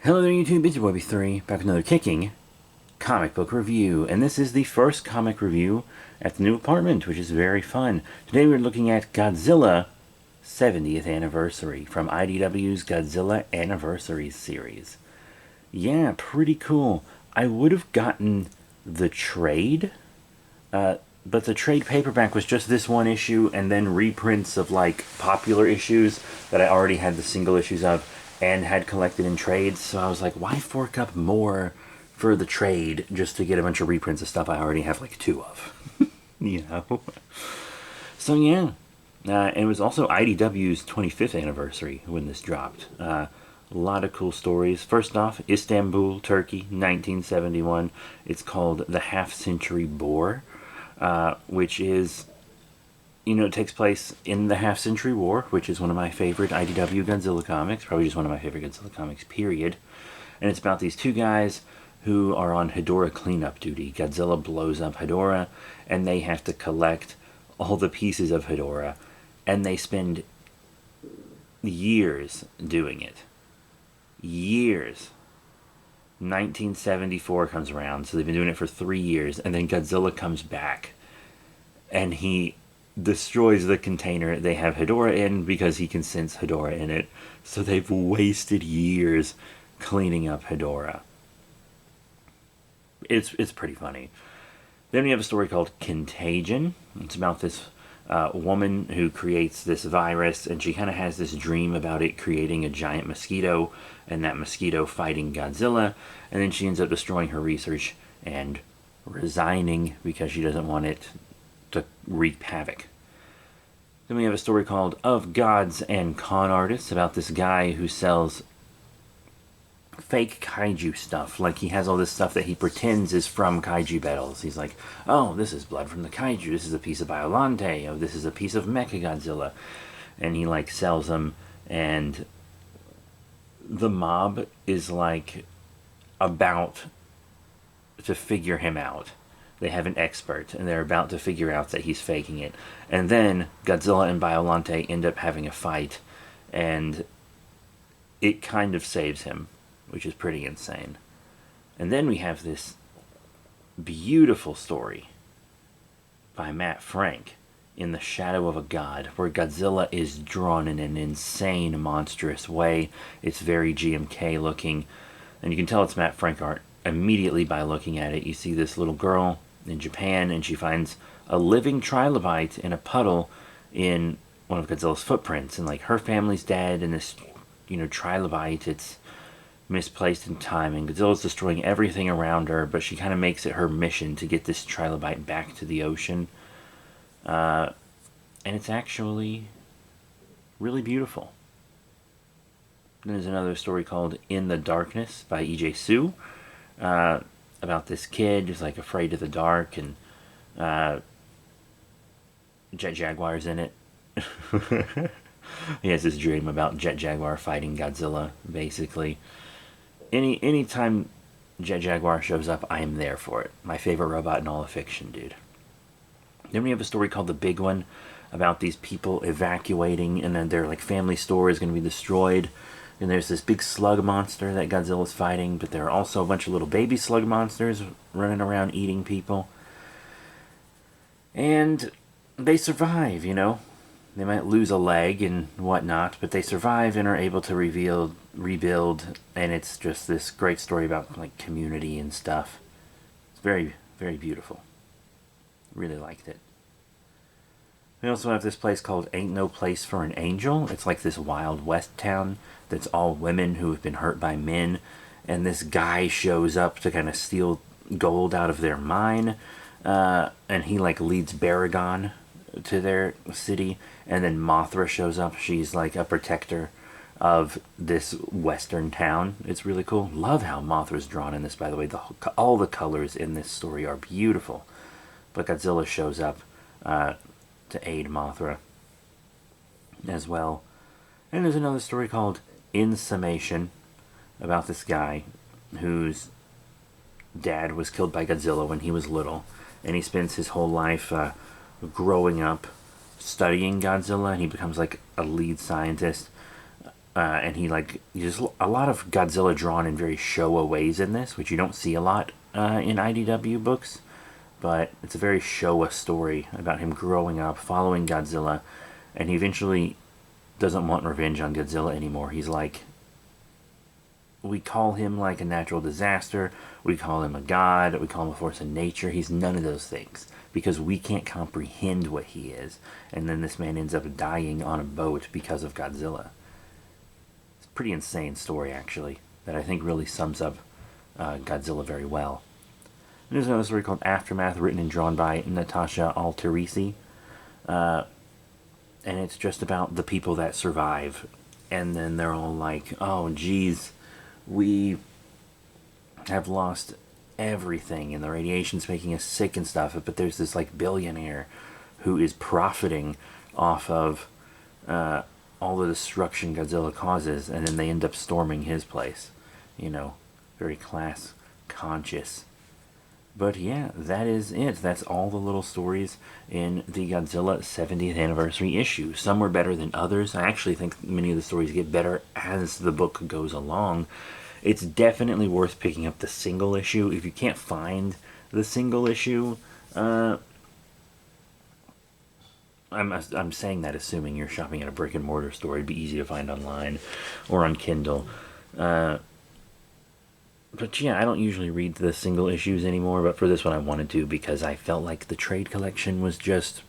Hello there YouTube, it's your boy B3, back with another kicking comic book review. And this is the first comic review at the new apartment, which is very fun. Today we're looking at Godzilla 70th Anniversary from IDW's Godzilla Anniversary series. Yeah, pretty cool. I would have gotten the trade, but the trade paperback was just this one issue and then reprints of like popular issues that I already had the single issues of and had collected in trades. So I was like, why fork up more for the trade just to get a bunch of reprints of stuff I already have like two of? You know? So yeah. And it was also IDW's 25th anniversary when this dropped. A lot of cool stories. First off, Istanbul, Turkey, 1971. It's called The Half-Century Boar, which is, you know, it takes place in the Half-Century War, which is one of my favorite IDW Godzilla comics, probably just one of my favorite Godzilla comics, period. And it's about these two guys who are on Hedorah cleanup duty. Godzilla blows up Hedorah, and they have to collect all the pieces of Hedorah, and they spend years doing it. Years. 1974 comes around, so they've been doing it for 3 years, and then Godzilla comes back, and he destroys the container they have Hedorah in because he can sense Hedorah in it. So they've wasted years cleaning up Hedorah. It's pretty funny. Then we have a story called Contagion. It's about this woman who creates this virus, and she kind of has this dream about it creating a giant mosquito, and that mosquito fighting Godzilla, and then she ends up destroying her research and resigning because she doesn't want it to wreak havoc. Then we have a story called Of Gods and Con Artists, about this guy who sells fake kaiju stuff. Like, he has all this stuff that he pretends is from kaiju battles. He's like, oh, this is blood from the kaiju, this is a piece of Biollante, oh, this is a piece of Mechagodzilla. And he like sells them, and the mob is like about to figure him out. They have an expert, and they're about to figure out that he's faking it. And then Godzilla and Biollante end up having a fight, and it kind of saves him, which is pretty insane. And then we have this beautiful story by Matt Frank, In the Shadow of a God, where Godzilla is drawn in an insane, monstrous way. It's very GMK looking, and you can tell it's Matt Frank art immediately by looking at it. You see this little girl in Japan, and she finds a living trilobite in a puddle in one of Godzilla's footprints, and like her family's dead, and this, you know, trilobite, it's misplaced in time, and Godzilla's destroying everything around her, but she kind of makes it her mission to get this trilobite back to the ocean. And it's actually really beautiful. Then there's another story called In the Darkness by E.J. Sue, about this kid who's like afraid of the dark, and Jet Jaguar's in it. He has this dream about Jet Jaguar fighting Godzilla, basically. Anytime Jet Jaguar shows up, I am there for it. My favorite robot in all of fiction, dude. Then we have a story called The Big One, about these people evacuating, and then their like family store is going to be destroyed. And there's this big slug monster that Godzilla's fighting, but there are also a bunch of little baby slug monsters running around eating people. And they survive, you know. They might lose a leg and whatnot, but they survive and are able to rebuild, and it's just this great story about like community and stuff. It's very, very beautiful. Really liked it. We also have this place called Ain't No Place for an Angel. It's like this Wild West town that's all women who have been hurt by men, and this guy shows up to kind of steal gold out of their mine, and he like leads Baragon to their city, and then Mothra shows up. She's like a protector of this western town. It's really cool. Love how Mothra's drawn in this, by the way. All the colors in this story are beautiful. But Godzilla shows up to aid Mothra as well. And there's another story called In Summation, about this guy whose dad was killed by Godzilla when he was little, and he spends his whole life growing up studying Godzilla, and he becomes like a lead scientist And he like just a lot of Godzilla drawn in very Showa ways in this, which you don't see a lot in IDW books. But it's a very Showa story about him growing up, following Godzilla, and he eventually doesn't want revenge on Godzilla anymore. He's like, we call him like a natural disaster, we call him a god, we call him a force of nature. He's none of those things because we can't comprehend what he is. And then this man ends up dying on a boat because of Godzilla. It's a pretty insane story, actually, that I think really sums up Godzilla very well. And there's another story called Aftermath, written and drawn by Natasha Alterici. And it's just about the people that survive. And then they're all like, oh, geez, we have lost everything, and the radiation's making us sick and stuff. But there's this, like, billionaire who is profiting off of all the destruction Godzilla causes, and then they end up storming his place. You know, very class conscious. But yeah, that is it. That's all the little stories in the Godzilla 70th anniversary issue. Some were better than others. I actually think many of the stories get better as the book goes along. It's definitely worth picking up the single issue. If you can't find the single issue, I'm saying that assuming you're shopping at a brick and mortar store. It'd be easy to find online or on Kindle. But yeah, I don't usually read the single issues anymore, but for this one I wanted to because I felt like the trade collection was just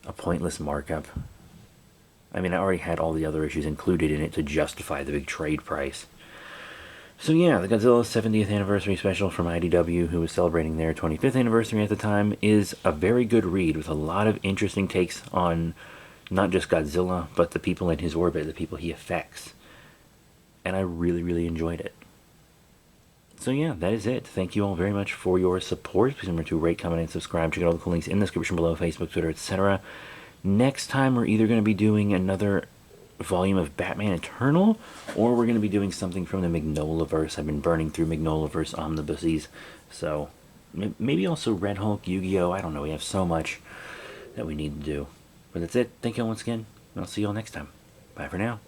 a pointless markup. I mean, I already had all the other issues included in it to justify the big trade price. So yeah, the Godzilla 70th anniversary special from IDW, who was celebrating their 25th anniversary at the time, is a very good read with a lot of interesting takes on not just Godzilla, but the people in his orbit, the people he affects. And I really, really enjoyed it. So yeah, that is it. Thank you all very much for your support. Please remember to rate, comment, and subscribe. Check out all the cool links in the description below, Facebook, Twitter, etc. Next time, we're either going to be doing another volume of Batman Eternal, or we're going to be doing something from the Magnolaverse. I've been burning through Magnolaverse omnibuses, so maybe also Red Hulk, Yu-Gi-Oh! I don't know, we have so much that we need to do. But that's it. Thank you all once again, and I'll see you all next time. Bye for now.